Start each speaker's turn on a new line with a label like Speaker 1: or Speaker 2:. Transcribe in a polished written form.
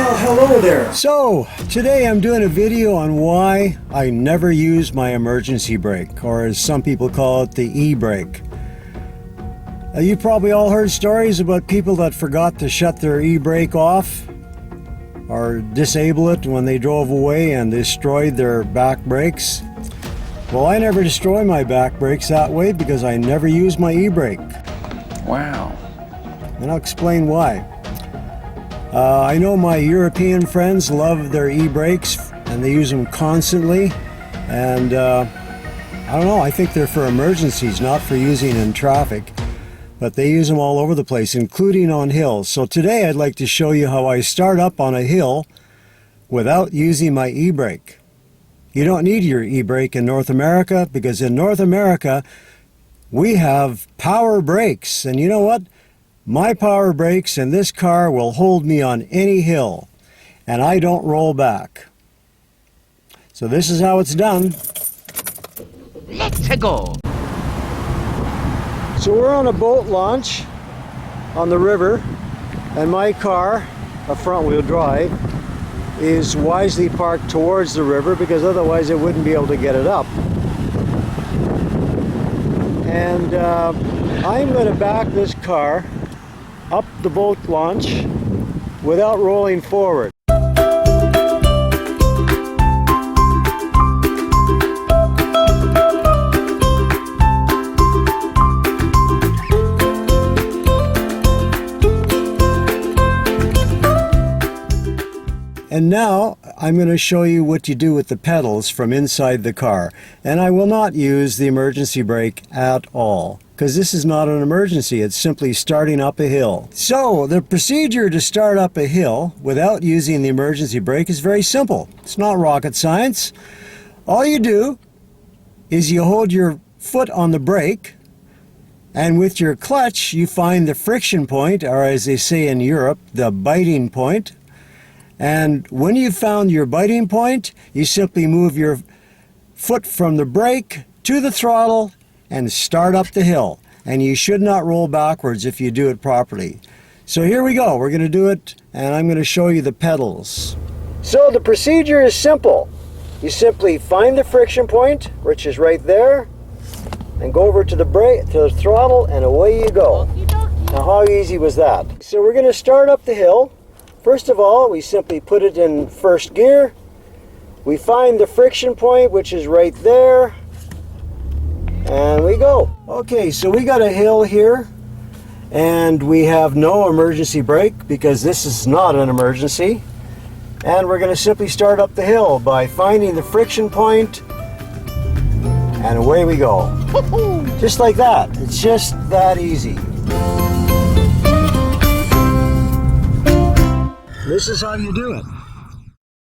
Speaker 1: Well, hello there.
Speaker 2: So, today I'm doing a video on why I never use my emergency brake, or as some people call it, the e-brake. You've probably all heard stories about people that forgot to shut their e-brake off or disable it when they drove away and destroyed their back brakes. Well, I never destroy my back brakes that way because I never use my e-brake.
Speaker 1: Wow.
Speaker 2: And I'll explain why. I know my European friends love their e-brakes and they use them constantly, and I don't know, I think they're for emergencies, not for using in traffic, but they use them all over the place, including on hills. So today I'd like to show you how I start up on a hill without using my e-brake. You don't need your e-brake in North America because in North America we have power brakes, and you know what? My power brakes in this car will hold me on any hill, and I don't roll back. So this is how it's done.
Speaker 1: Let's go.
Speaker 2: So we're on a boat launch on the river, and my car, a front-wheel drive, is wisely parked towards the river because otherwise I wouldn't be able to get it up. And I'm going to back this car up the boat launch without rolling forward. And now I'm going to show you what you do with the pedals from inside the car. And I will not use the emergency brake at all, because this is not an emergency, it's simply starting up a hill. So the procedure to start up a hill without using the emergency brake is very simple. It's not rocket science. All you do is you hold your foot on the brake, and with your clutch you find the friction point, or as they say in Europe, the biting point. And when you've found your biting point, you simply move your foot from the brake to the throttle and start up the hill. And you should not roll backwards if you do it properly. So here we go. We're going to do it, and I'm going to show you the pedals. So the procedure is simple. You simply find the friction point, which is right there, and go over to the brake, to the throttle, and away you go. Now how easy was that? So we're going to start up the hill. First of all, we simply put it in first gear. We find the friction point, which is right there, and we go. Okay, so we got a hill here, and we have no emergency brake because this is not an emergency. And we're going to simply start up the hill by finding the friction point, and away we go. Just like that. It's just that easy. This is how you do it.